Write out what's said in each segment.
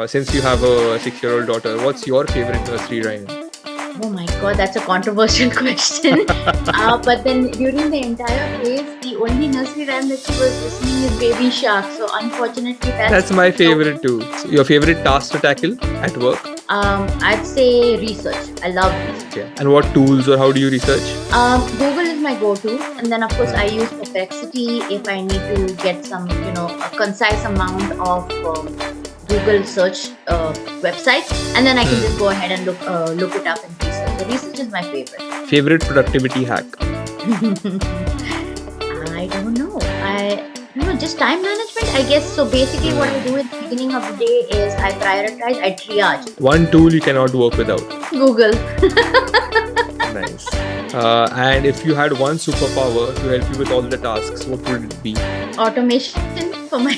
Since you have a 6-year-old daughter, what's your favorite nursery rhyme? Oh my god, that's a controversial question. But then during the entire phase, the only nursery rhyme that she was listening is Baby Shark. So unfortunately, That's my favorite too. So your favorite task to tackle at work? I'd say research. I love research. Okay. And what tools or how do you research? Google is my go-to, and then of course I use Perplexity if I need to get some, a concise amount of Google search website, and then I can just go ahead and look it up and research. So research is my favorite. Favorite productivity hack? I don't know. Just time management, I guess. So basically, what I do at the beginning of the day is I prioritize, I triage. One tool you cannot work without. Google. Nice. And if you had one superpower to help you with all the tasks, what would it be? Automation for my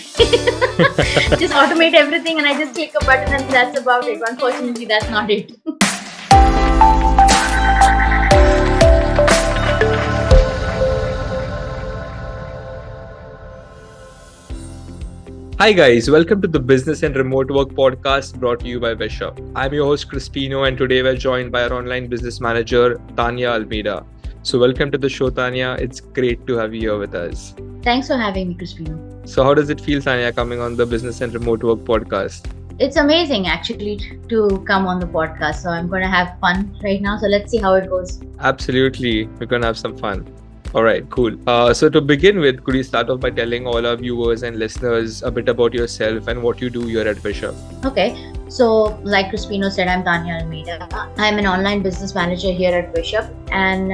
just automate everything, and I just click a button and that's about it. Unfortunately, that's not it. Hi guys, welcome to the Business and Remote Work podcast brought to you by Visha. I'm your host Crispino, and today we're joined by our online business manager Tanya Almeida. So welcome to the show, Tanya. It's great to have you here with us. Thanks for having me, Crispino. So how does it feel, Tanya, coming on the Business and Remote Work podcast? It's amazing actually to come on the podcast. So I'm going to have fun right now. So let's see how it goes. Absolutely. We're going to have some fun. All right, cool. So to begin with, could you start off by telling all our viewers and listeners a bit about yourself and what you do here at Visha? Okay. So like Crispino said, I'm Tanya Almeida. I'm an online business manager here at Visha. And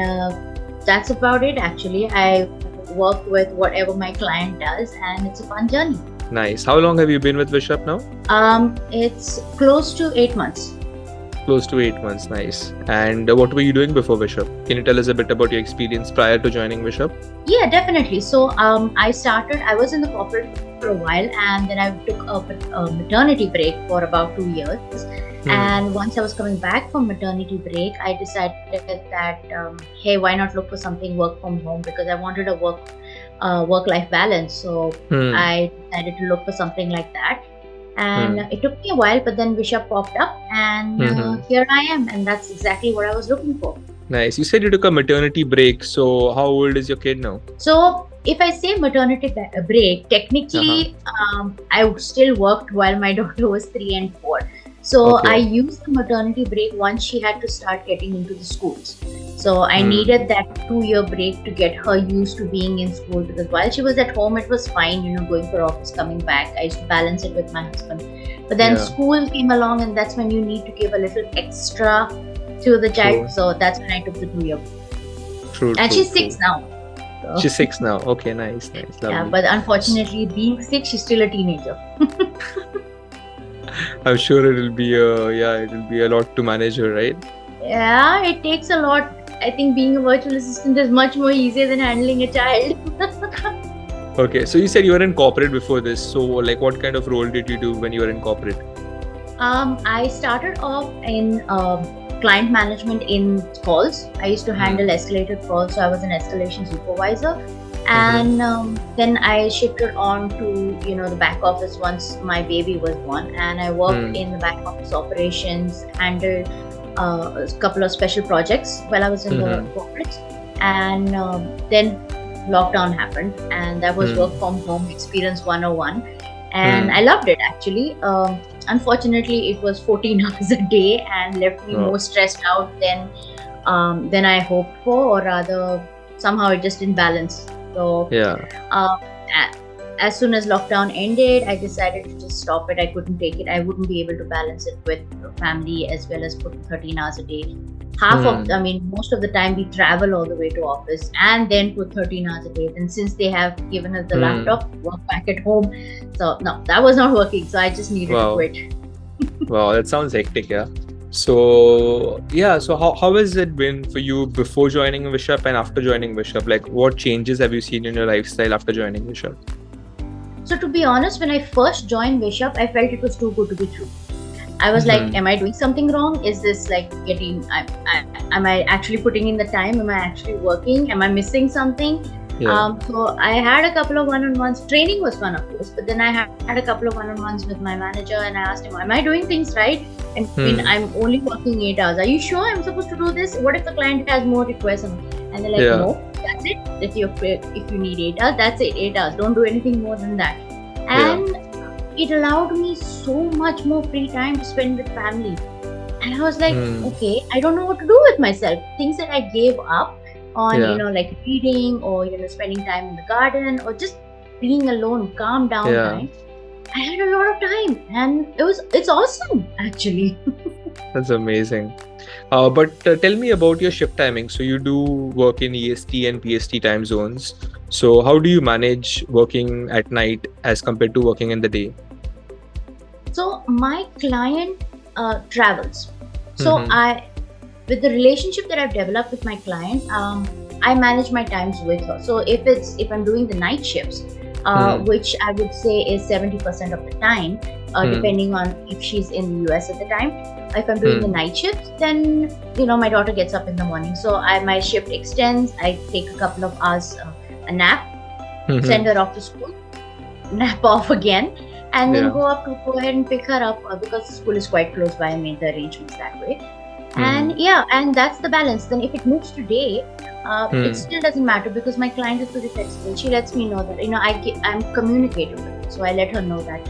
that's about it actually. I work with whatever my client does, and it's a fun journey. Nice. How long have you been with Visha now? It's close to 8 months. Close to 8 months. Nice. And what were you doing before Visha? Can you tell us a bit about your experience prior to joining Visha? Yeah, definitely. So I was in the corporate for a while, and then I took a maternity break for about 2 years. And once I was coming back from maternity break, I decided that, hey, why not look for something work from home, because I wanted a work-life balance. So I decided to look for something like that. And it took me a while, but then Visha popped up, and here I am, and that's exactly what I was looking for. Nice. You said you took a maternity break. So how old is your kid now? So if I say maternity break, technically I still worked while my daughter was 3 and 4. So I used the maternity break once she had to start getting into the schools. So I needed that 2-year break to get her used to being in school, because while she was at home, it was fine, going for office, coming back. I used to balance it with my husband. But then school came along, and that's when you need to give a little extra to the child. So that's when I took the 2-year break. And she's 6 now. So. She's 6 now. Okay, nice. Lovely. Yeah, but unfortunately, being 6, she's still a teenager. I'm sure it'll be a lot to manage her, right? Yeah, it takes a lot. I think being a virtual assistant is much more easier than handling a child. Okay, so you said you were in corporate before this. So like what kind of role did you do when you were in corporate? I started off in client management in calls. I used to handle escalated calls, so I was an escalation supervisor. And then I shifted on to the back office once my baby was born, and I worked in the back office operations, handled a couple of special projects while I was in the corporate. And then lockdown happened, and that was work from home experience 101, and I loved it actually. Unfortunately, it was 14 hours a day and left me more stressed out than I hoped for, or rather somehow it just didn't balance. So as soon as lockdown ended, I decided to just stop it. I couldn't take it. I wouldn't be able to balance it with family as well as put 13 hours a day. Most of the time we travel all the way to office and then put 13 hours a day. And since they have given us the laptop, work back at home. So no, that was not working. So I just needed to quit. Wow, that sounds hectic, yeah. So how has it been for you before joining Visha and after joining Visha? Like what changes have you seen in your lifestyle after joining Visha? So to be honest, when I first joined Visha, I felt it was too good to be true. I was like, am I doing something wrong? Is this like am I actually putting in the time? Am I actually working? Am I missing something? So I had a couple of one-on-ones. Training was fun, of course, but then I had a couple of one-on-ones with my manager, and I asked him, "Am I doing things right? I mean, I'm only working 8 hours. Are you sure I'm supposed to do this? What if the client has more requests?" And they're like, "No, that's it. If you need 8 hours, that's it. 8 hours. Don't do anything more than that." And it allowed me so much more free time to spend with family. And I was like, okay, I don't know what to do with myself. Things that I gave up on, like reading or, spending time in the garden or just being alone, calm down time. I had a lot of time, and it's awesome, actually. That's amazing. But tell me about your shift timing. So you do work in EST and PST time zones. So how do you manage working at night as compared to working in the day? So my client travels. So with the relationship that I've developed with my client, I manage my times with her. So if I'm doing the night shifts, which I would say is 70% of the time, depending on if she's in the US at the time. If I'm doing the night shifts, then my daughter gets up in the morning. So my shift extends. I take a couple of hours a nap, send her off to school, nap off again, and then go ahead and pick her up because the school is quite close by. I made the arrangements that way. And and that's the balance. Then if it moves to day, it still doesn't matter because my client is pretty flexible. She lets me know that I'm communicative with her, so I let her know that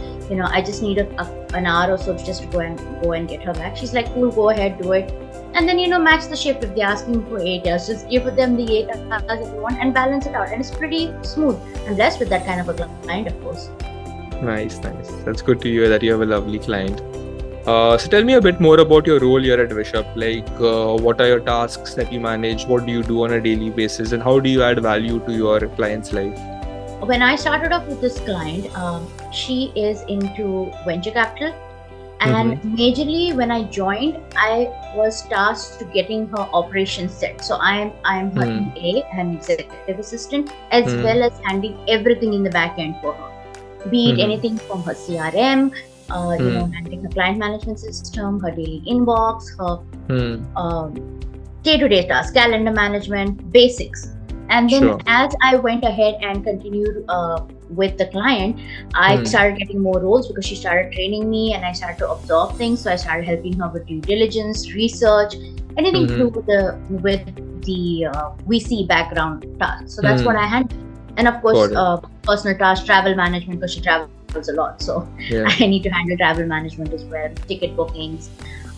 I just need an hour or so just to go and get her back. She's like, cool, go ahead, do it, and then match the shift. If they're asking for 8 hours, just give them the 8 hours that you want and balance it out, and it's pretty smooth. I'm blessed with that kind of a client, of course. Nice. That's good to hear that you have a lovely client. So tell me a bit more about your role here at Vishap. Like, what are your tasks that you manage? What do you do on a daily basis? And how do you add value to your client's life? When I started off with this client, she is into venture capital. And majorly when I joined, I was tasked to getting her operations set. So I'm her EA, an executive assistant, as well as handling everything in the back end for her. Be it anything from her CRM, handling her client management system, her daily inbox, her day-to-day tasks, calendar management, basics. And then as I went ahead and continued with the client, I started getting more roles because she started training me and I started to absorb things. So I started helping her with due diligence, research, anything to do with the VC background tasks. So that's what I handle. And of course, personal tasks, travel management, because she travels a lot. So I need to handle travel management as well, ticket bookings,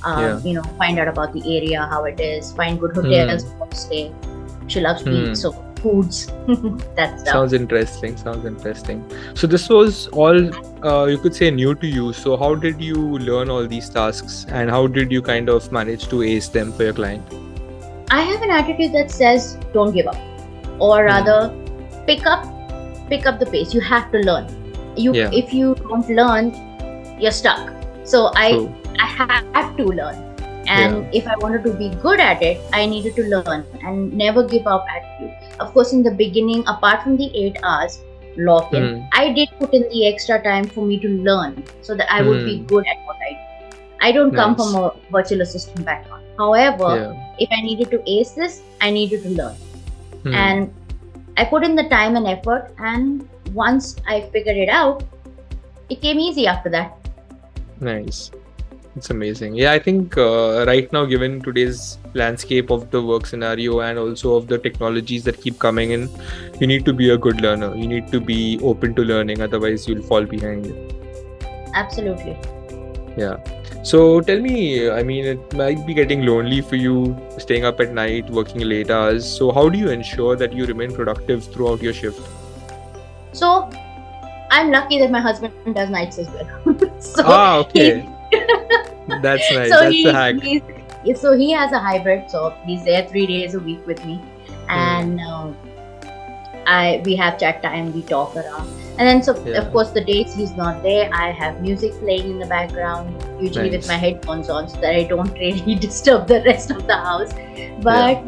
find out about the area, how it is, find good hotels to stay. She loves to eat, so foods. That stuff. Sounds interesting. So this was all, you could say, new to you. So how did you learn all these tasks and how did you kind of manage to ace them for your client? I have an attitude that says, don't give up. Or rather, pick up the pace. You have to learn. If you don't learn, you're stuck. So I have to learn. And if I wanted to be good at it, I needed to learn and never give up attitude. Of course, in the beginning, apart from the 8 hours lock-in, I did put in the extra time for me to learn so that I would be good at what I do. I don't come from a virtual assistant background. However, if I needed to ace this, I needed to learn. And I put in the time and effort, and once I figured it out, it came easy after that. Nice. It's amazing. Yeah, I think right now, given today's landscape of the work scenario and also of the technologies that keep coming in, you need to be a good learner. You need to be open to learning, otherwise you'll fall behind. Absolutely. Yeah. So tell me, I mean, it might be getting lonely for you staying up at night, working late hours. So how do you ensure that you remain productive throughout your shift? So I'm lucky that my husband does nights as well. Okay. That's nice. So that's the hack. So he has a hybrid. So he's there 3 days a week with me, and we have chat time. We talk around, and then of course the days he's not there, I have music playing in the background, usually with my headphones on, so that I don't really disturb the rest of the house. But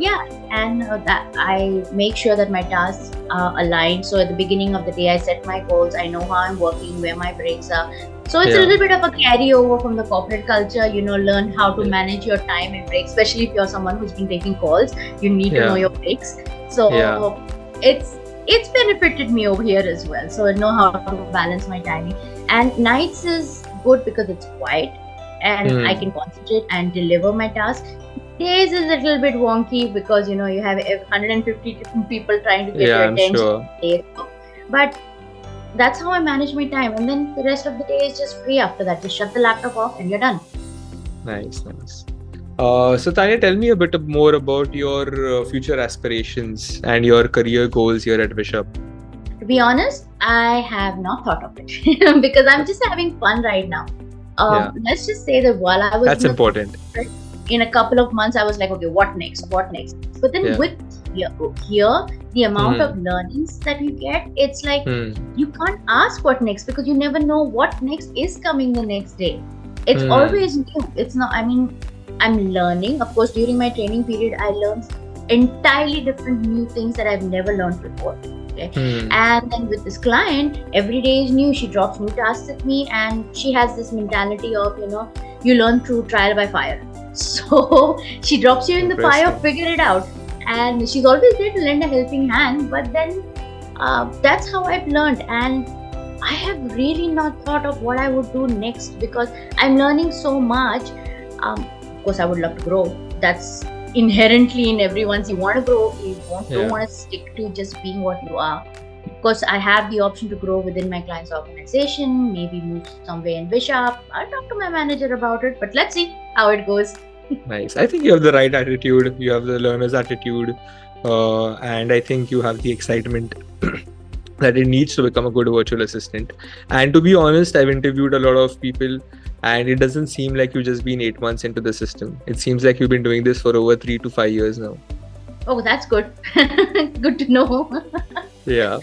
and that I make sure that my tasks are aligned. So at the beginning of the day, I set my goals. I know how I'm working, where my breaks are. So it's a little bit of a carryover from the corporate culture, learn how to manage your time and breaks, especially if you're someone who's been taking calls, you need to know your breaks. So it's benefited me over here as well. So I know how to balance my timing. And nights is good because it's quiet and I can concentrate and deliver my task. Days is a little bit wonky because you have 150 different people trying to get your I'm attention. sure. But that's how I manage my time, and then the rest of the day is just free after that. Just shut the laptop off and you're done. Nice. So Tanya, tell me a bit more about your future aspirations and your career goals here at Bishop. To be honest, I have not thought of it because I'm just having fun right now. Let's just say that while I was That's important. In a couple of months, I was like, okay, what next? But then with here, the amount of learnings that you get, it's like you can't ask what next because you never know what next is coming the next day. It's always new. It's not, I'm learning. Of course, during my training period, I learned entirely different new things that I've never learned before. Okay? And then with this client, every day is new. She drops new tasks at me, and she has this mentality of, you learn through trial by fire. So she drops you in the fire, figure it out. And she's always there to lend a helping hand. But then that's how I've learned. And I have really not thought of what I would do next because I'm learning so much. Of course, I would love to grow. That's inherently in everyone's. You want to grow. You don't want to stick to just being what you are. Of course, I have the option to grow within my client's organization, maybe move somewhere in Bishop. I'll talk to my manager about it, but let's see how it goes. Nice. I think you have the right attitude. You have the learner's attitude. And I think you have the excitement that it needs to become a good virtual assistant. And to be honest, I've interviewed a lot of people and it doesn't seem like you've just been 8 months into the system. It seems like you've been doing this for over 3 to 5 years now. Oh, that's good. Good to know. Yeah.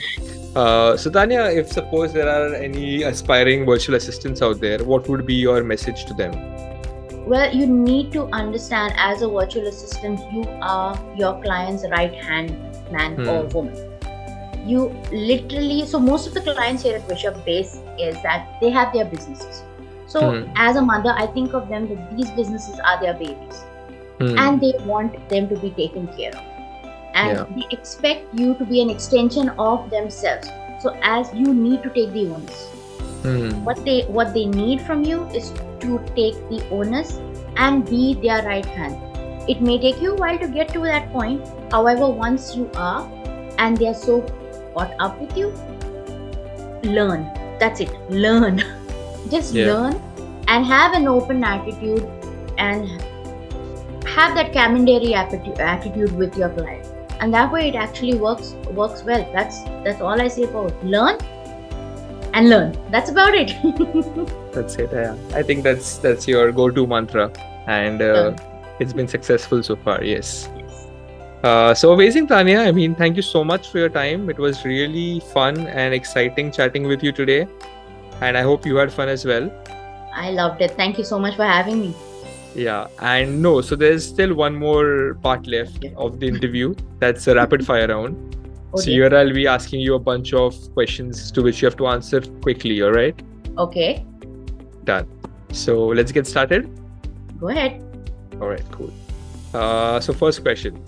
So Tanya, if suppose there are any aspiring virtual assistants out there, what would be your message to them? Well, you need to understand as a virtual assistant, you are your client's right hand man or woman. You literally, so most of the clients here at Bishop base is that they have their businesses. So as a mother, I think of them that these businesses are their babies and they want them to be taken care of. And they expect you to be an extension of themselves. So as you need to take the onus. What they need from you is to take the onus and be their right hand. It may take you a while to get to that point. However, once you are and they are so caught up with you, learn. That's it. Learn. Just learn and have an open attitude and have that commandery attitude with your client. And that way it actually works well. That's all I say about it. Learn and learn. That's about it. That's it. Yeah. I think that's your go-to mantra, and it's been successful so far. Yes. So amazing, Tanya. I mean, thank you so much for your time. It was really fun and exciting chatting with you today, and I hope you had fun as well. I loved it. Thank you so much for having me. Yeah, and no, so there's still one more part left of the interview. That's a rapid fire round. So here I'll be asking you a bunch of questions to which you have to answer quickly, all right? Okay. Done. So let's get started. Go ahead. All right, cool. So first question.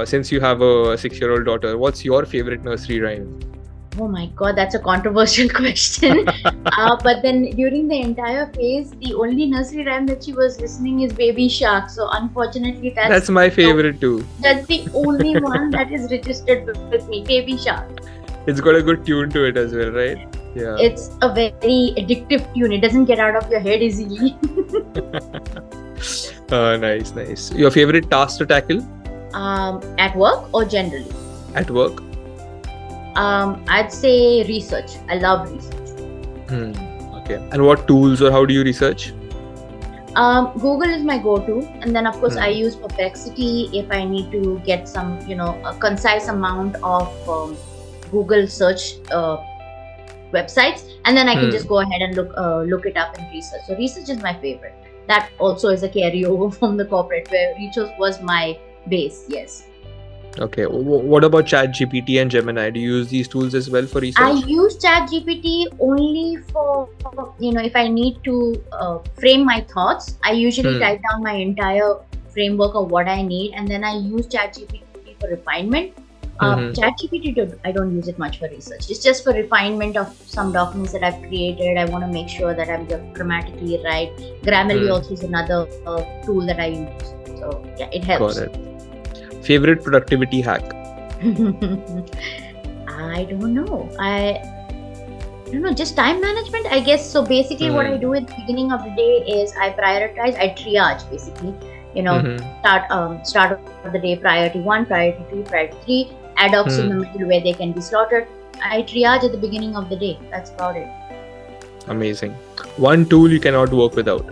Since you have a 6-year-old daughter, what's your favorite nursery rhyme? Oh my God, that's a controversial question. But then during the entire phase, the only nursery rhyme that she was listening is Baby Shark. So unfortunately, that's my favorite too. That's the only one that is registered with me, Baby Shark. It's got a good tune to it as well, right? Yeah. It's a very addictive tune. It doesn't get out of your head easily. Nice. Your favorite task to tackle? At work or generally? At work. I'd say research. I love research. Okay. And what tools or how do you research? Google is my go-to, and then of course I use Perplexity if I need to get some, a concise amount of Google search websites, and then I can just go ahead and look it up and research. So research is my favorite. That also is a carryover from the corporate where research was my base. Yes. Okay. What about ChatGPT and Gemini? Do you use these tools as well for research? I use ChatGPT only for, if I need to frame my thoughts. I usually type down my entire framework of what I need, and then I use ChatGPT for refinement. ChatGPT, I don't use it much for research. It's just for refinement of some documents that I've created. I want to make sure that I'm grammatically right. Grammarly also is another tool that I use. So yeah, it helps. Got it. Favorite productivity hack? I don't know. I don't know. Just time management, I guess. So basically, what I do at the beginning of the day is I prioritize. I triage basically. Start of the day, priority 1, priority 2, priority 3, ad hocs in the middle where they can be slotted. I triage at the beginning of the day. That's about it. Amazing. One tool you cannot work without?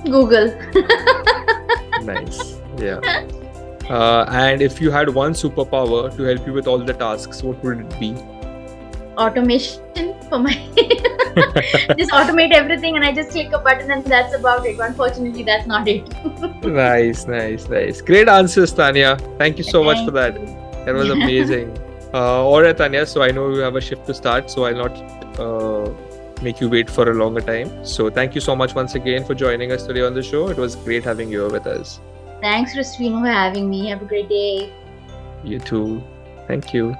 Google. Nice. Yeah. And if you had one superpower to help you with all the tasks, what would it be? Automation for my just automate everything and I just click a button and that's about it. Unfortunately, that's not it. Nice. Great answers, Tanya. Thank you so much for that. That was amazing. Alright, Tanya. So I know you have a shift to start, so I'll not make you wait for a longer time. So thank you so much once again for joining us today on the show. It was great having you here with us. Thanks, Crispino, for having me. Have a great day. You too. Thank you.